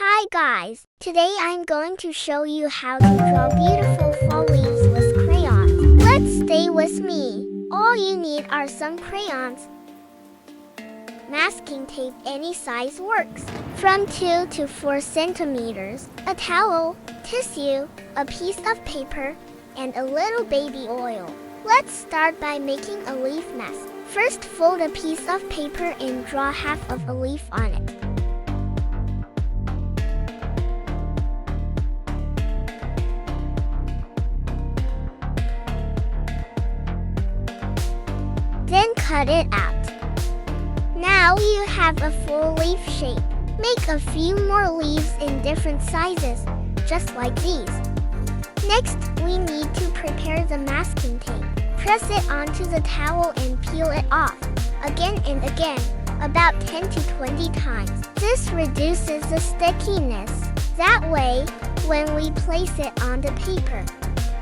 Hi guys, today I'm going to show you how to draw beautiful fall leaves with crayons. Let's stay with me. All you need are some crayons. Masking tape any size works, from 2 to 4 centimeters, a towel, tissue, a piece of paper, and a little baby oil. Let's start by making a leaf mask. First, fold a piece of paper and draw half of a leaf on it. Then cut it out. Now you have a full leaf shape. Make a few more leaves in different sizes, just like these. Next, we need to prepare the masking tape. Press it onto the towel and peel it off, again and again, about 10 to 20 times. This reduces the stickiness. That way, when we place it on the paper,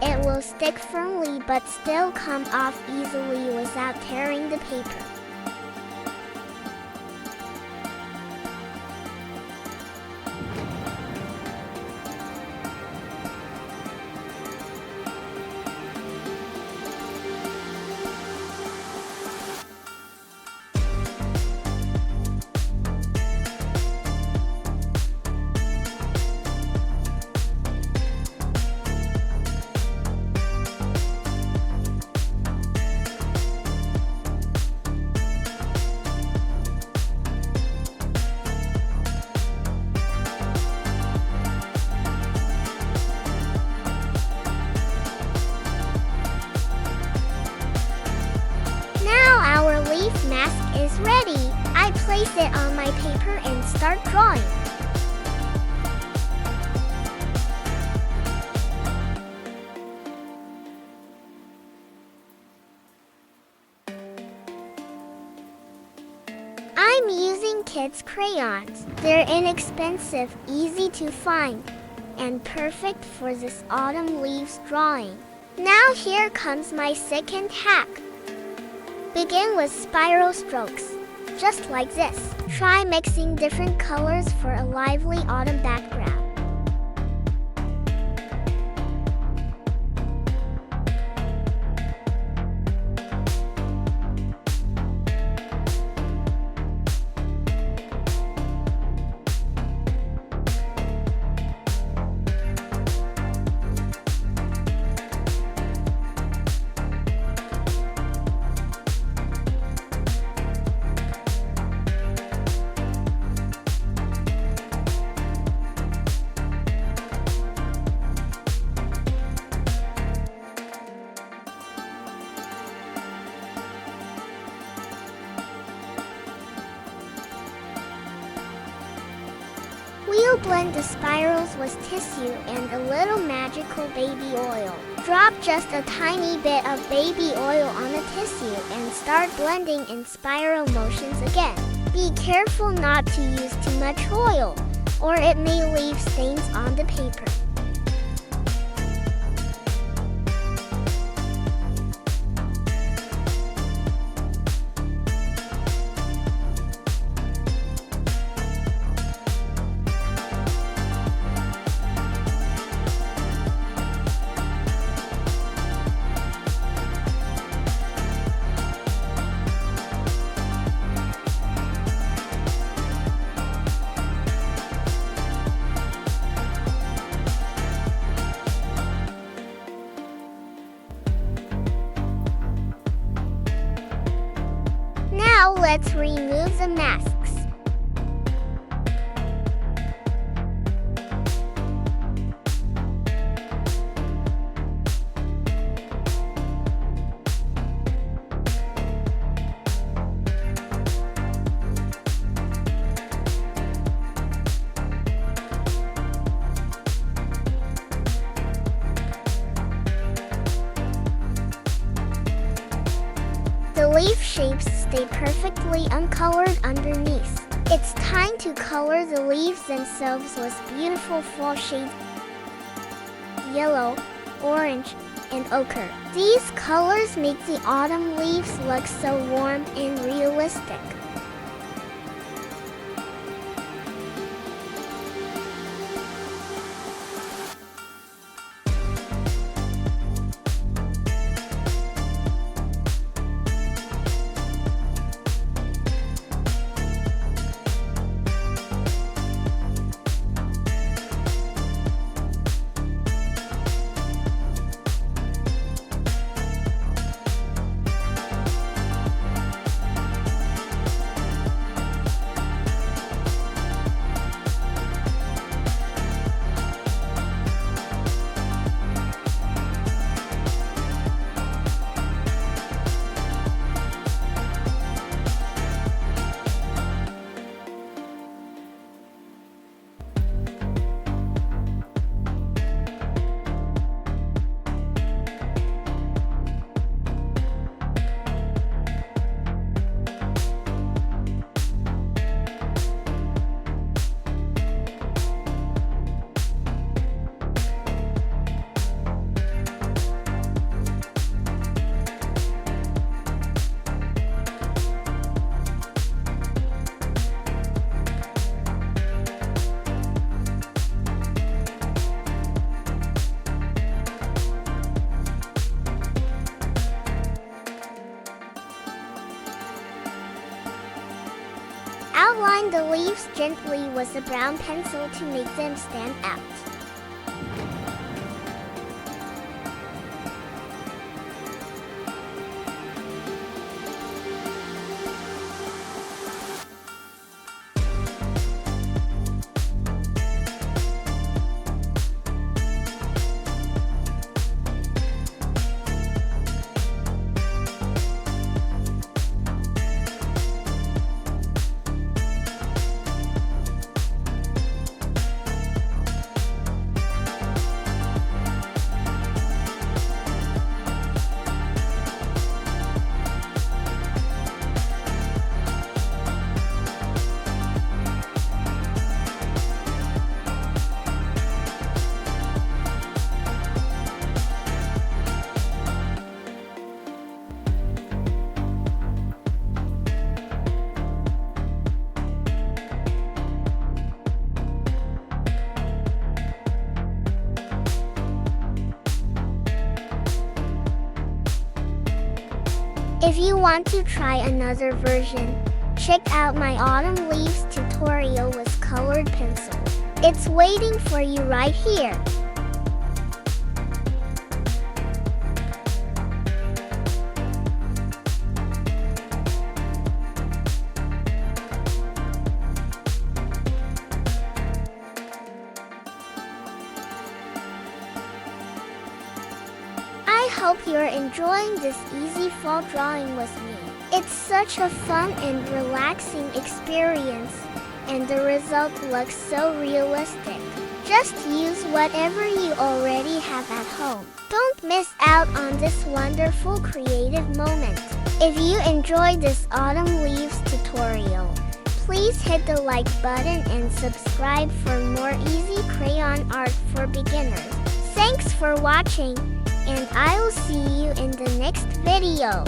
it will stick firmly but still come off easily without tearing the paper. Leaf mask is ready. I place it on my paper and start drawing. I'm using kids' crayons. They're inexpensive, easy to find, and perfect for this autumn leaves drawing. Now here comes my second hack. Begin with spiral strokes, just like this. Try mixing different colors for a lively autumn background. We'll blend the spirals with tissue and a little magical baby oil. Drop just a tiny bit of baby oil on the tissue and start blending in spiral motions again. Be careful not to use too much oil, or it may leave stains on the paper. Now let's remove the masks. The leaf shapes stay perfectly uncolored underneath. It's time to color the leaves themselves with beautiful fall shades: yellow, orange, and ochre. These colors make the autumn leaves look so warm and realistic. leaves gently with a brown pencil to make them stand out. If you want to try another version, check out my autumn leaves tutorial with colored pencil. It's waiting for you right here. I hope you're enjoying this easy fall drawing with me. It's such a fun and relaxing experience, and the result looks so realistic. Just use whatever you already have at home. Don't miss out on this wonderful creative moment. If you enjoyed this autumn leaves tutorial, please hit the like button and subscribe for more easy crayon art for beginners. Thanks for watching, and I'll see you in the next video.